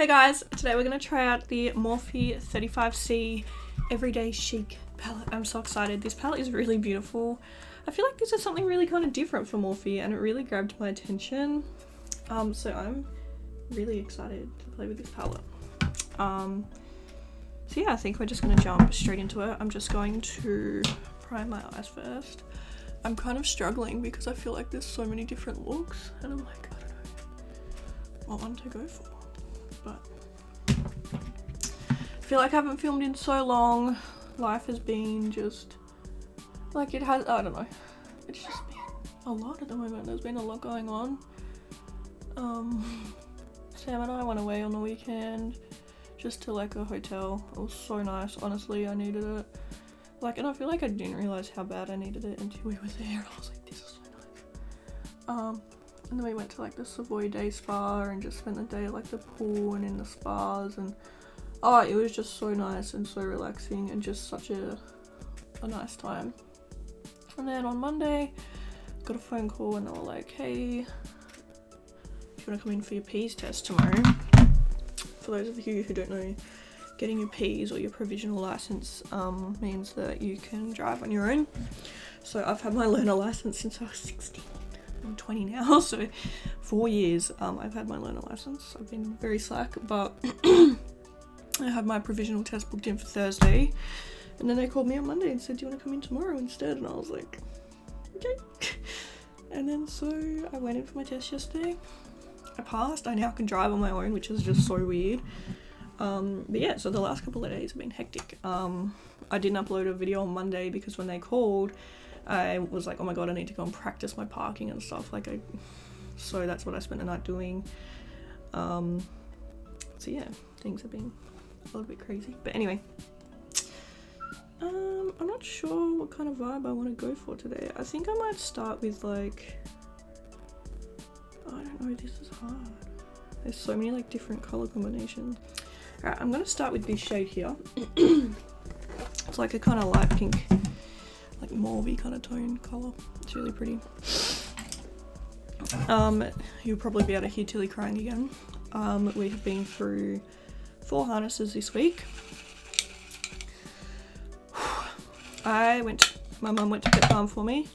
Hey guys, today we're going to try out the MORPHE 35C Everyday Chic palette. I'm so excited. This palette is really beautiful. I feel like this is something really kind of different for MORPHE and it really grabbed my attention. So I'm really excited to play with this palette. So yeah, I think we're just going to jump straight into it. I'm just going to prime my eyes first. I'm kind of struggling because I feel like there's so many different looks and I'm like, I don't know what one to go for. But I feel like I haven't filmed in so long. Life has been just like it has, I don't know, it's just been a lot at the moment. There's been a lot going on. Sam and I went away on the weekend just to like a hotel. It was so nice, honestly. I needed it. Like, and I feel like I didn't realize how bad I needed it until we were there. I was like, this is so nice. And then we went to like the Savoy Day Spa and just spent the day at like the pool and in the spas, and oh, it was just so nice and so relaxing and just such a nice time. And then on Monday, got a phone call and they were like, hey, if you want to come in for your P's test tomorrow. For those of you who don't know, getting your P's or your provisional license means that you can drive on your own. So I've had my learner license since I was 16. I'm 20 now, so 4 years I've had my learner license. I've been very slack, but I had my provisional test booked in for Thursday, and then they called me on Monday and said, do you want to come in tomorrow instead? And I was like, okay. And then so I went in for my test yesterday. I passed. I now can drive on my own, which is just so weird. But yeah, so the last couple of days have been hectic. I didn't upload a video on Monday because when they called, I was like, oh my god, I need to go and practice my parking and stuff. So that's what I spent the night doing. So yeah, things have been a little bit crazy. But anyway, I'm not sure what kind of vibe I want to go for today. I think I might start with like, I don't know, this is hard. There's so many like different color combinations. Alright, I'm gonna start with this shade here. It's like a kind of light pink, like mauve kind of tone color. It's really pretty. You'll probably be able to hear Tilly crying again. We have been through 4 harnesses this week. My mum went to get balm for me.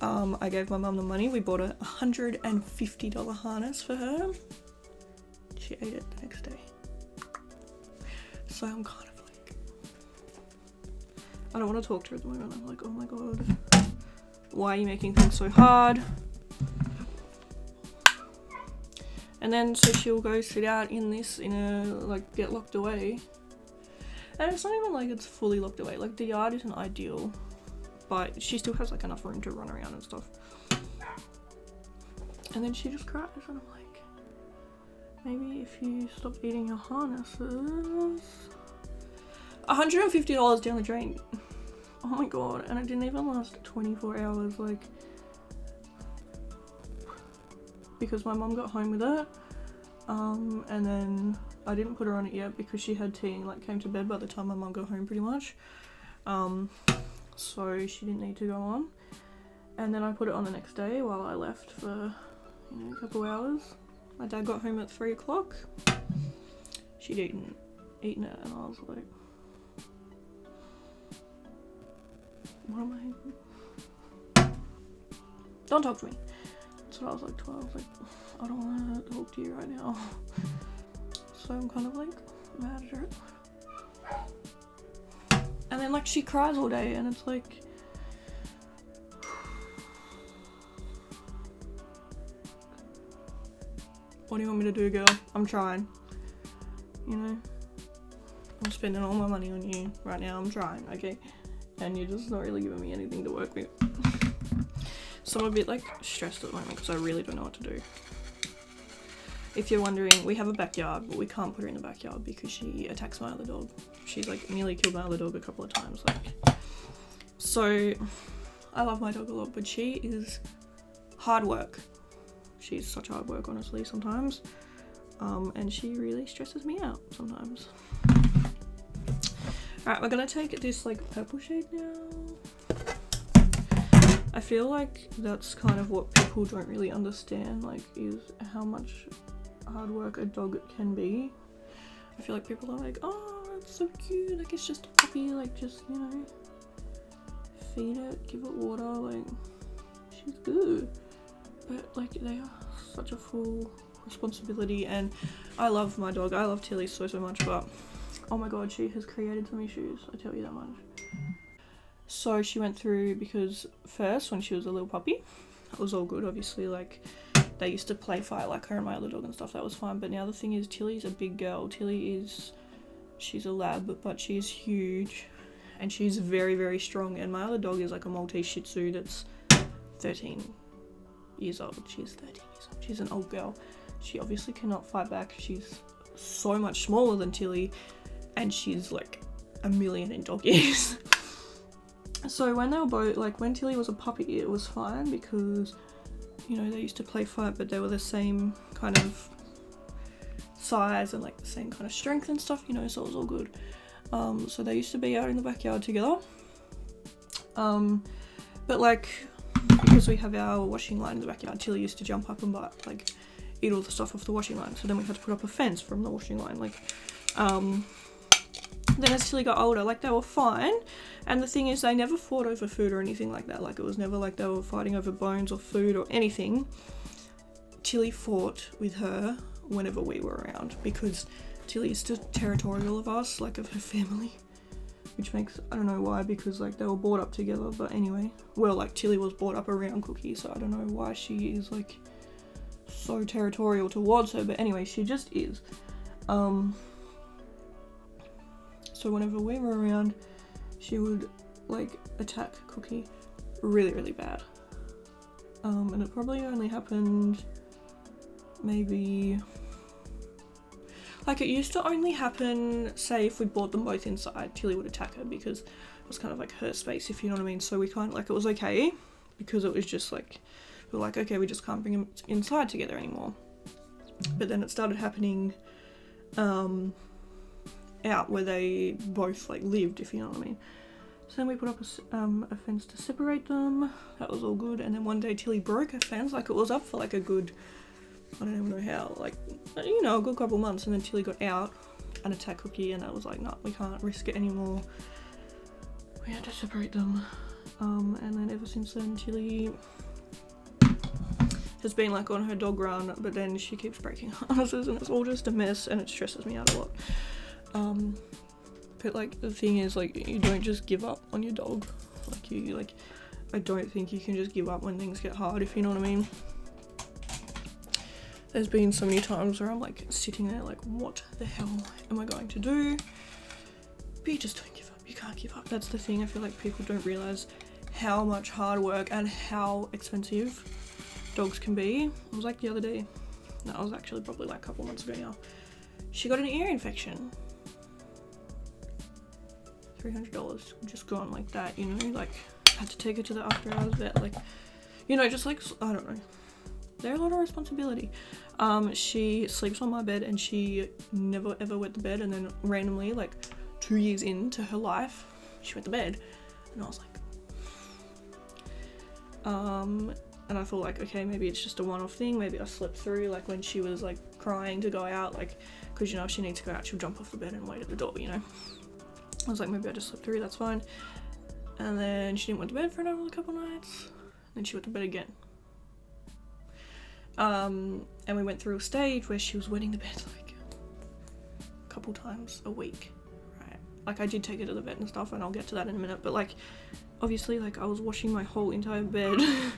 I gave my mum the money. We bought a $150 harness for her. She ate it the next day. So I'm kind of like, I don't want to talk to her at the moment. I'm like, oh my god, why are you making things so hard? And then so she'll go sit out in this, like get locked away. And it's not even like it's fully locked away. Like the yard isn't ideal, but she still has like enough room to run around and stuff. And then she just cries and I'm like, maybe if you stop eating your harnesses. $150 down the drain. Oh my god, and it didn't even last 24 hours, like, because my mum got home with it, and then I didn't put her on it yet because she had tea and like came to bed by the time my mum got home pretty much, so she didn't need to go on. And then I put it on the next day while I left for, a couple hours. My dad got home at 3 o'clock. She'd eaten it and I was like, what am I? Don't talk to me. That's what I was like 12. I was like, I don't want to talk to you right now. So I'm kind of like mad at her. And then like she cries all day and it's like, what do you want me to do, girl? I'm trying. I'm spending all my money on you right now. I'm trying, okay? And you're just not really giving me anything to work with. So I'm a bit like stressed at the moment because I really don't know what to do. If you're wondering, we have a backyard, but we can't put her in the backyard because she attacks my other dog. She's like nearly killed my other dog a couple of times. So I love my dog a lot, but she is hard work. She's such hard work, honestly, sometimes. And she really stresses me out sometimes. Alright, we're gonna take this like purple shade now. I feel like that's kind of what people don't really understand, like, is how much hard work a dog can be. I feel like people are like, oh, it's so cute, like it's just a puppy, like just, you know, feed it, give it water, like she's good. But like they are such a full responsibility, and I love my dog, I love Tilly so much, but oh my god, she has created some issues, I tell you that much. So she went through, because first when she was a little puppy, it was all good, obviously, like they used to play fight like her and my other dog and stuff, that was fine. But now the thing is, Tilly's a big girl. She's a lab, but she's huge and she's very strong, and my other dog is like a Maltese Shih Tzu that's 13 years old. She's 13 years old. She's an old girl. She obviously cannot fight back. She's so much smaller than Tilly, and she's like a million in dog years. So when they were both, like when Tilly was a puppy, it was fine because, you know, they used to play fight, but they were the same kind of size and like the same kind of strength and stuff, you know, so it was all good. So they used to be out in the backyard together. But like, because we have our washing line in the backyard, Tilly used to jump up and like eat all the stuff off the washing line. So then we had to put up a fence from the washing line. Like, then as Tilly got older, like they were fine. And the thing is, they never fought over food or anything like that. Like it was never like they were fighting over bones or food or anything. Tilly fought with her whenever we were around, because Tilly is still territorial of us, like of her family. Which makes, I don't know why, because like they were brought up together, but anyway. Well, like Tilly was brought up around Cookie, so I don't know why she is like so territorial towards her, but anyway, she just is. So whenever we were around, she would like attack Cookie really bad. And it probably only happened maybe, like it used to only happen, say if we brought them both inside, Tilly would attack her because it was kind of like her space, if you know what I mean. So we kind of like, it was okay because it was just like, we were like, okay, we just can't bring them inside together anymore. But then it started happening out where they both like lived, if you know what I mean. So then we put up a fence to separate them. That was all good. And then one day Tilly broke her fence, like it was up for like a good, I don't even know how, like, you know, a good couple months. And then Tilly got out and attacked Cookie, and I was like, no, we can't risk it anymore. We had to separate them. And then ever since then, Tilly has been like on her dog run, but then she keeps breaking harnesses and it's all just a mess and it stresses me out a lot. But like the thing is, like, you don't just give up on your dog. Like I don't think you can just give up when things get hard, if you know what I mean. There's been so many times where I'm like sitting there like, what the hell am I going to do? But you just don't give up. You can't give up. That's the thing. I feel like people don't realize how much hard work and how expensive dogs can be. It was like the other day. No, it was actually probably like a couple months ago now. She got an ear infection. $300 just gone like that, you know, like had to take her to the after hours vet, like, you know, just like, I don't know, they're a lot of responsibility. She sleeps on my bed and she never ever wet the bed, and then randomly, like 2 years into her life, she wet the bed, and I was like, and I thought like, okay, maybe it's just a one-off thing, maybe I slept through, like when she was like crying to go out, like, because you know, if she needs to go out, she'll jump off the bed and wait at the door, you know. I was like, maybe I just slept through, that's fine. And then she didn't went to bed for another couple nights. Then she went to bed again. And we went through a stage where she was wetting the bed like a couple times a week, right? Like I did take her to the vet and stuff, and I'll get to that in a minute, but like, obviously, like I was washing my whole entire bed a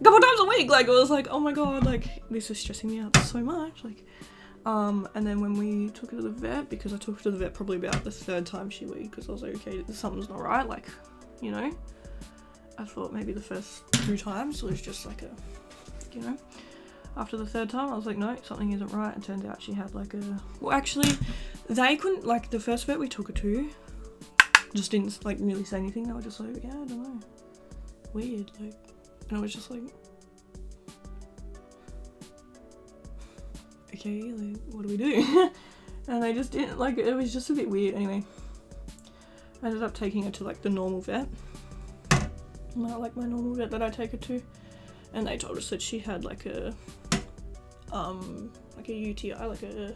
couple times a week. Like I was like, oh my god, like this is stressing me out so much, like. And then when we took her to the vet, because I took her to the vet probably about the third time she weed, because I was like, okay, something's not right, like, you know, I thought maybe the first 2 times was just like a, you know, after the third time I was like, no, something isn't right. It turned out she had like a, well actually, they couldn't, like the first vet we took her to, just didn't like really say anything. They were just like, yeah, I don't know, weird, like, and I was just like, okay, like, what do we do? And they just didn't, like, it was just a bit weird. Anyway, I ended up taking her to like the normal vet, not like my normal vet that I take her to, and they told us that she had like a UTI, like a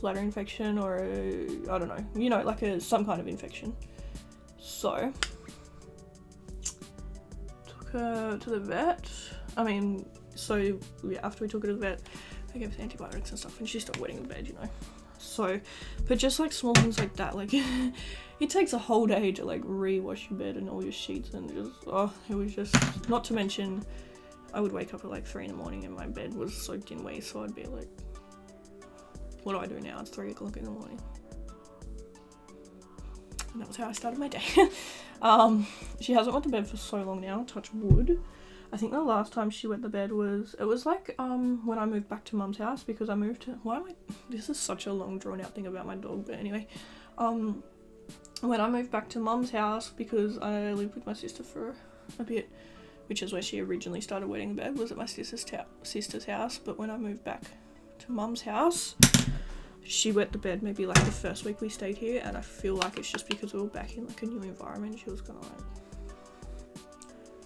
bladder infection or I don't know, you know, like some kind of infection. So took her to the vet. I mean, so yeah, after we took her to the vet, I gave her antibiotics and stuff, and she stopped wetting the bed, you know. So, but just like small things like that, like it takes a whole day to like re-wash your bed and all your sheets, and just it was just, not to mention I would wake up at like 3 in the morning and my bed was soaked in wee, so I'd be like, what do I do now? It's 3 o'clock in the morning. And that was how I started my day. She hasn't wet the bed for so long now, touch wood. I think the last time she wet the bed was like when I moved back to mum's house, because I moved to, this is such a long drawn out thing about my dog, but anyway, when I moved back to mum's house, because I lived with my sister for a bit, which is where she originally started wetting the bed, was at my sister's house. But when I moved back to mum's house, she wet the bed maybe like the first week we stayed here, and I feel like it's just because we were back in like a new environment, she was gonna like,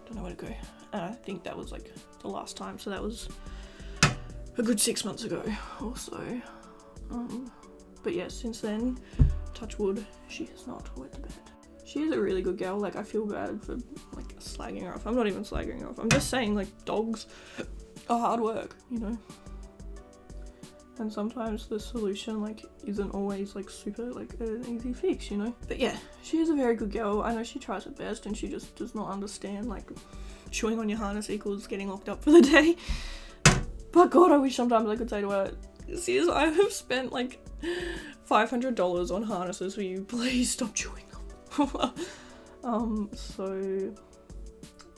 don't know where to go. And I think that was like the last time, so that was a good 6 months ago or so. But yeah, since then, touch wood, she has not wet the bed. She is a really good girl. Like, I feel bad for like slagging her off. I'm not even slagging her off. I'm just saying, like, dogs are hard work, you know. And sometimes the solution like isn't always like super like an easy fix, you know. But yeah, she is a very good girl. I know she tries her best, and she just does not understand like chewing on your harness equals getting locked up for the day. But God, I wish sometimes I could say to her, sis, I have spent like $500 on harnesses for you, please stop chewing them. So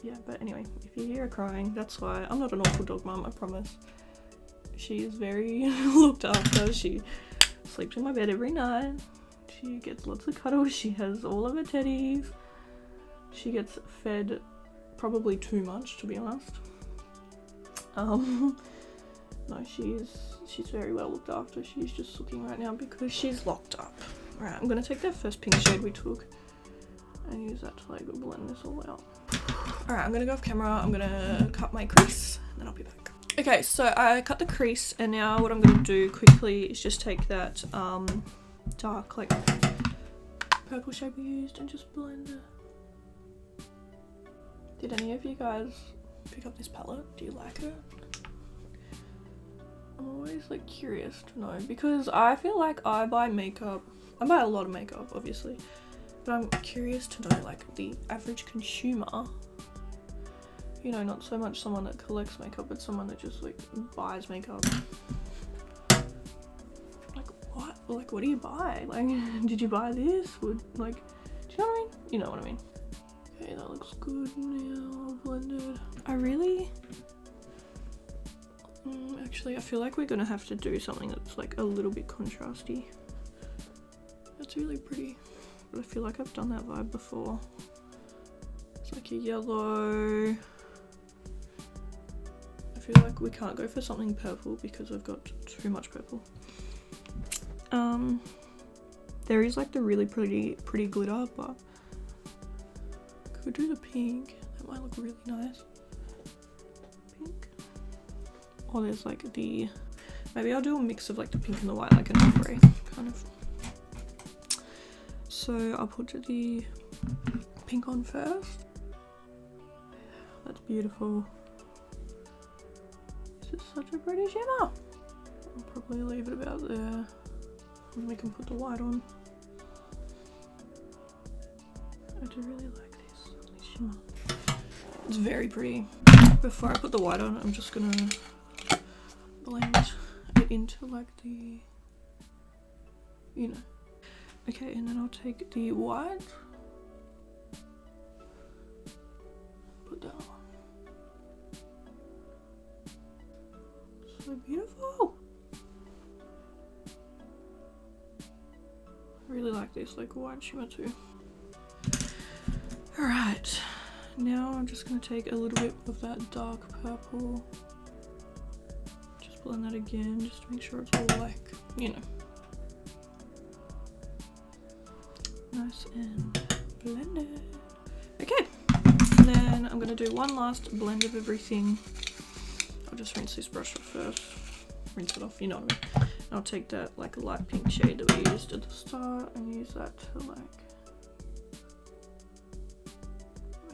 yeah, but anyway, if you hear her crying, that's why. I'm not an awful dog mum, I promise. She is very looked after. She sleeps in my bed every night. She gets lots of cuddles. She has all of her teddies. She gets fed probably too much, to be honest. No, she's very well looked after. She's just looking right now because she's locked up. Alright, I'm gonna take that first pink shade we took and use that to like blend this all out. Alright, I'm gonna go off camera. I'm gonna cut my crease and then I'll be back. Okay, so I cut the crease, and now what I'm going to do quickly is just take that dark like purple shade we used and just blend it. Did any of you guys pick up this palette? Do you like it? I'm always like curious to know, because I feel like I buy makeup, I buy a lot of makeup obviously, but I'm curious to know like the average consumer, you know, not so much someone that collects makeup, but someone that just like buys makeup. Like what? Like what do you buy? Like, did you buy this? Would like, do you know what I mean? You know what I mean. Okay, that looks good now, blended. I really, actually I feel like we're gonna have to do something that's like a little bit contrasty. That's really pretty, but I feel like I've done that vibe before. It's like a yellow. I feel like we can't go for something purple because we've got too much purple. There is like the really pretty glitter, but could do the pink. That might look really nice. Pink. Or there's like the, maybe I'll do a mix of like the pink and the white, like an ombre kind of. So I'll put the pink on first. That's beautiful. This is such a pretty shimmer. I'll probably leave it about there, and we can put the white on. I do really like this shimmer. It's very pretty. Before I put the white on, I'm just gonna blend it into like the, you know. Okay, and then I'll take the white, put that on. So beautiful. I really like this like white shimmer too. Alright, now I'm just going to take a little bit of that dark purple, just blend that again just to make sure it's all like, you know, nice and blended. Okay, and then I'm going to do one last blend of everything. I'll just rinse this brush off first, rinse it off, you know what I mean. I'll take that like light pink shade that we used at the start and use that to like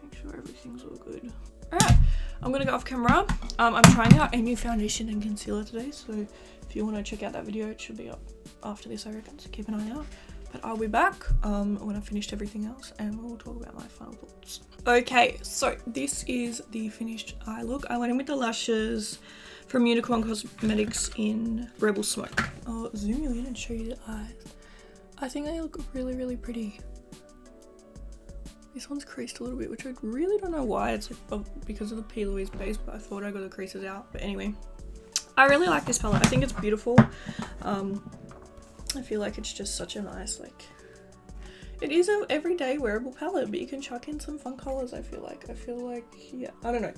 make sure everything's all good. Alright, I'm gonna go off camera. I'm trying out a new foundation and concealer today, so if you want to check out that video, it should be up after this, I reckon, so keep an eye out. But I'll be back when I've finished everything else and we'll talk about my final thoughts. Okay, so this is the finished eye look. I went in with the lashes from Unicorn Cosmetics in Rebel Smoke. I'll zoom you in and show you the eyes. I think they look really, really pretty. This one's creased a little bit, which I really don't know why. It's like because of the P. Louise base, but I thought I got the creases out. But anyway, I really like this palette. I think it's beautiful. I feel like it's just such a nice, like, it is an everyday wearable palette, but you can chuck in some fun colors. I feel like, yeah, I don't know.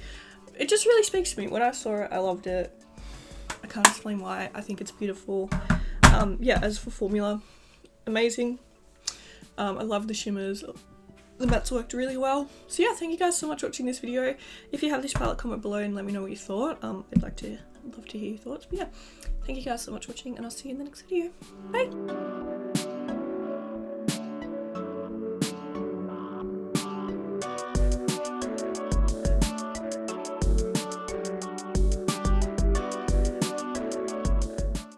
It just really speaks to me. When I saw it, I loved it. I can't explain why. I think it's beautiful. Yeah, as for formula, amazing. I love the shimmers. The mattes worked really well. So yeah, thank you guys so much for watching this video. If you have this palette, comment below and let me know what you thought. I'd love to hear your thoughts. But yeah, thank you guys so much for watching and I'll see you in the next video. Bye!